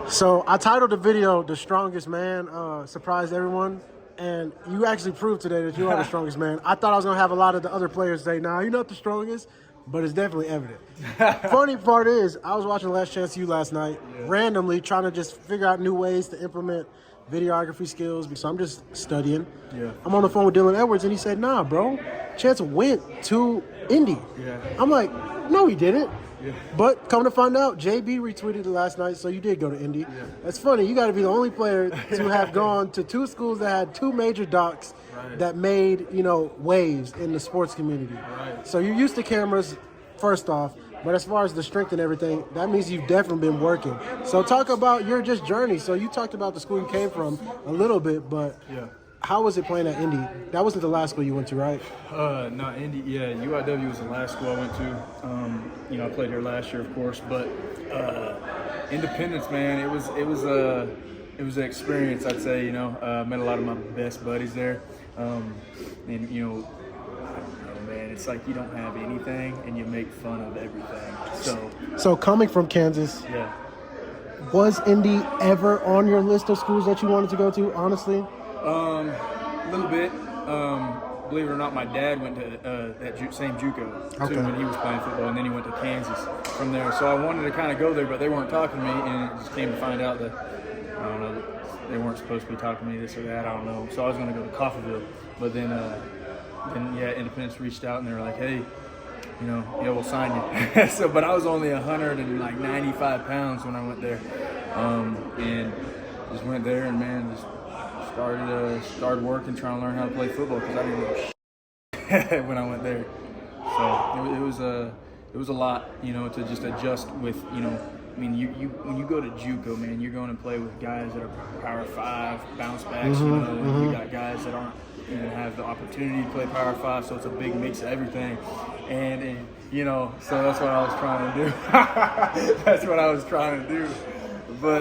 So I titled the video "The Strongest Man," surprised everyone, and you actually proved today that you are the strongest man. I thought I was gonna have a lot of the other players say, "Nah, you're not the strongest," but it's definitely evident. Funny part is, I was watching Last Chance U last night, randomly trying to just figure out new ways to implement videography skills. So I'm just studying. Yeah. I'm on the phone with Dylan Edwards, and he said, "Nah, bro, Chance went to Indy." Yeah. I'm like, "No, he didn't." Yeah. But come to find out, JB retweeted it last night, so you did go to Indy. Yeah. That's funny. You got to be the only player to have gone to two schools that had two major docs that made, waves in the sports community. Right. So you're used to cameras, first off, but as far as the strength and everything, that means you've definitely been working. So talk about your just journey. So you talked about the school you came from a little bit, but how was it playing at Indy? That wasn't the last school you went to, right? No, Indy. Yeah, UIW was the last school I went to. I played here last year, of course, but Independence, man, it was an experience. I'd say, met a lot of my best buddies there, and man, it's like you don't have anything and you make fun of everything. So coming from Kansas, was Indy ever on your list of schools that you wanted to go to? Honestly. A little bit. Believe it or not, my dad went to that same JUCO too when he was playing football, and then he went to Kansas from there. So I wanted to kind of go there, but they weren't talking to me, and it just came to find out that they weren't supposed to be talking to me, this or that. I don't know. So I was going to go to Coffeyville, but then Independence reached out and they were like, "Hey, we'll sign you." But I was only 195 pounds when I went there, and just went there and man, just started working, trying to learn how to play football because I didn't know shit when I went there. So it was a lot, to just adjust with, when you go to JUCO, man, you're going to play with guys that are Power 5, bounce backs, and you got guys that aren't even have the opportunity to play Power 5, so it's a big mix of everything. And so that's what I was trying to do. That's what I was trying to do. But,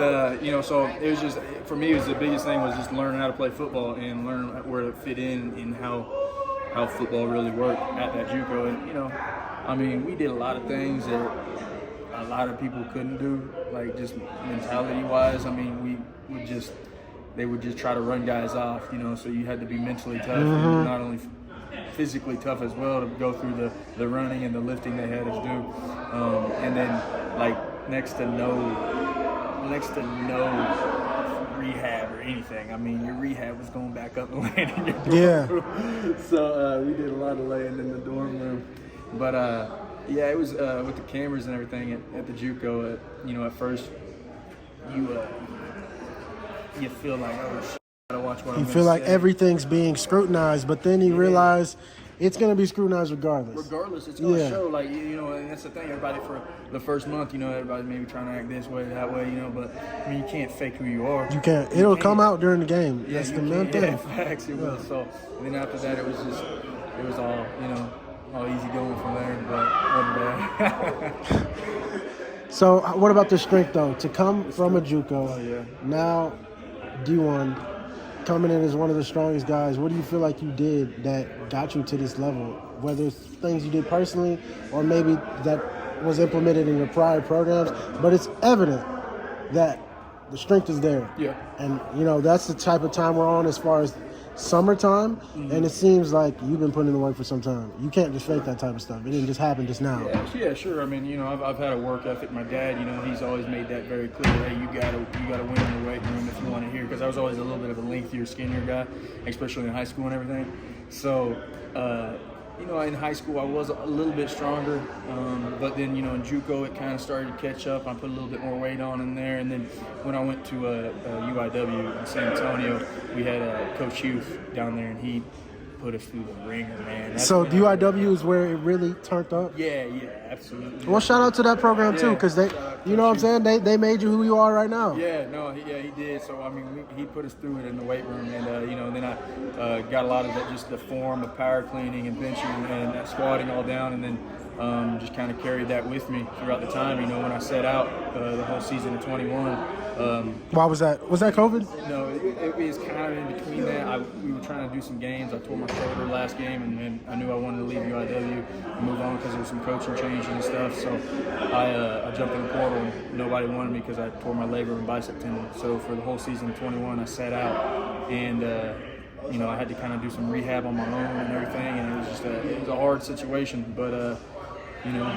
so it was just, for me, the biggest thing was just learning how to play football and learn where to fit in how football really worked at that JUCO. And, we did a lot of things that a lot of people couldn't do, like just mentality-wise. They would just try to run guys off, so you had to be mentally tough and not only physically tough as well to go through the running and the lifting they had us do. And then, next to no rehab or anything. Your rehab was going back up and laying in your dorm room. So we did a lot of laying in the dorm room. But it was with the cameras and everything at the JUCO. At first you feel like, oh shit, I gotta watch what I'm You feel like everything's being scrutinized, but then you realize it's going to be scrutinized regardless. It's going to show, and that's the thing. Everybody for the first month, everybody maybe trying to act this way, that way, but you can't fake who you are. You can't. It'll come out during the game. Yeah, that's the main thing. Yeah, facts, it will. So, and then after that, it was all, all easy going from there, but wasn't bad. So, what about the strength, though? To come from a JUCO, now D1, coming in as one of the strongest guys, what do you feel like you did that got you to this level? Whether it's things you did personally or maybe that was implemented in your prior programs, but it's evident that the strength is there. Yeah. And, that's the type of time we're on as far as summertime, and it seems like you've been putting in the work for some time. You can't just fake that type of stuff. It didn't just happen just now. Yeah, sure. I've had a work ethic. My dad, he's always made that very clear. Hey, you gotta win in the weight room if you want to hear. Because I was always a little bit of a lengthier, skinnier guy, especially in high school and everything. So, in high school I was a little bit stronger, but then in JUCO it kind of started to catch up. I put a little bit more weight on in there, and then when I went to UIW in San Antonio, we had Coach Hughes down there, and he put us through the ringer, man. So UIW is where it really turned up? Yeah, absolutely. Well, shout out to that program too, because they, what I'm saying, they made you who you are right now. Yeah, no, he did. So he put us through it in the weight room, and then I got a lot of that, just the form of power cleaning and benching and squatting all down, and then just kind of carried that with me throughout the time. You know, when I set out the whole season of 21. Why was that? Was that COVID? No, it was kind of in between that. We were trying to do some games. I tore my shoulder last game, and then I knew I wanted to leave UIW and move on because there was some coaching changes and stuff. So I jumped in the portal, and nobody wanted me because I tore my labrum and bicep tendon. So for the whole season of 21, I sat out, and you know, I had to kind of do some rehab on my own and everything, and it was just it was a hard situation, but you know,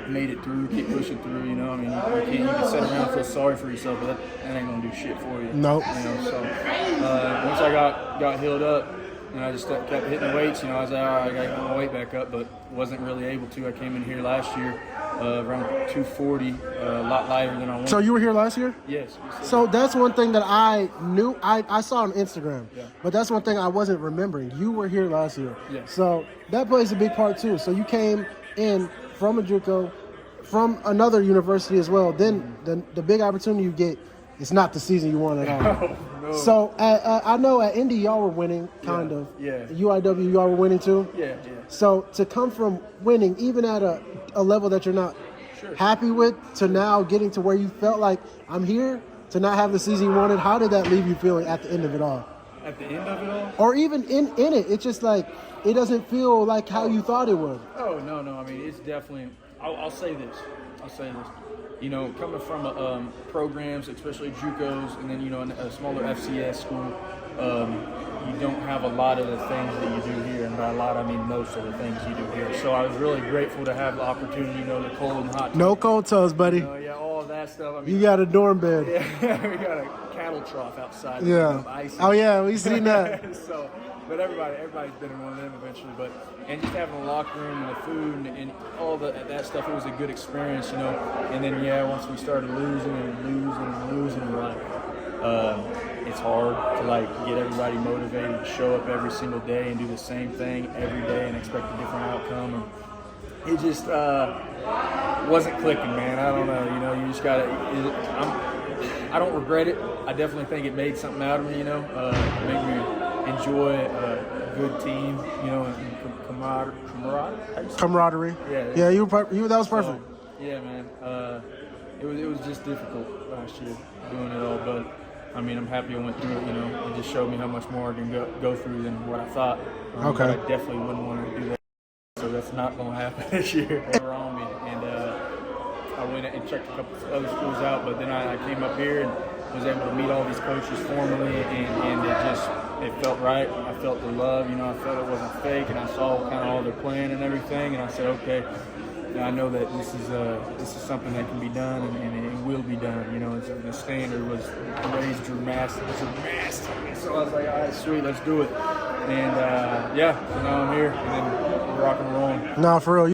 made it through, keep pushing through. You know, I mean, you can sit around and feel sorry for yourself, but that ain't gonna do shit for you. Nope. You know, so once I got healed up, and I just kept hitting the weights. You know, I was like, all right, I got to get my weight back up, but wasn't really able to. I came in here last year around 240, a lot lighter than I wanted. So you were here last year? Yes. So that's one thing that I knew. I saw on Instagram, Yeah. but that's one thing I wasn't remembering. You were here last year. Yeah. So that plays a big part too. So you came in from a JUCO, from another university as well. Then the big opportunity you get, it's not the season you want at all. No. So I know at Indy y'all were winning, kind of. Yeah. UIW y'all were winning too. Yeah. So to come from winning, even at a level that you're not happy with, to now getting to where you felt like I'm here, to not have the season you wanted, how did that leave you feeling at the end of it all? At the end of it all? Or even in it, it's just like it doesn't feel like how you thought it would. Oh, no. I mean, it's definitely, I'll say this. You know, coming from programs, especially JUCOs, and then, you know, a smaller FCS school, you don't have a lot of the things that you do here. And by a lot, I mean most of the things you do here. So I was really grateful to have the opportunity, you know, the cold and hot. No cold toes, buddy. Yeah, all of that stuff. I mean, You got a dorm bed. Yeah, we got a cattle trough outside. Yeah. Oh, yeah, we seen that. So, but everybody's been in one of them eventually. But and just having a locker room and the food and all that stuff, it was a good experience, you know. And then once we started losing, we're like, it's hard to like get everybody motivated to show up every single day and do the same thing every day and expect a different outcome. And it just wasn't clicking, man. I don't know. You know, you just gotta. I don't regret it. I definitely think it made something out of me. You know, made me enjoy a good team. You know, and camaraderie. Yeah. You that was perfect. So, yeah, man. It was just difficult last year doing it all, but I mean, I'm happy I went through it. You know, it just showed me how much more I can go through than what I thought. Okay. But I definitely wouldn't want to do that. So that's not going to happen this year. They were on me, and I went and checked a couple other schools out, but then I came up here and was able to meet all these coaches formally, and it felt right. I felt the love, you know, I felt it wasn't fake, and I saw kind of all their plan and everything, and I said, okay, I know that this is something that can be done, and it will be done. You know, the standard was raised dramatically. So I was like, all right, sweet, let's do it. And so now I'm here, and then we're rock and rolling. No, for real.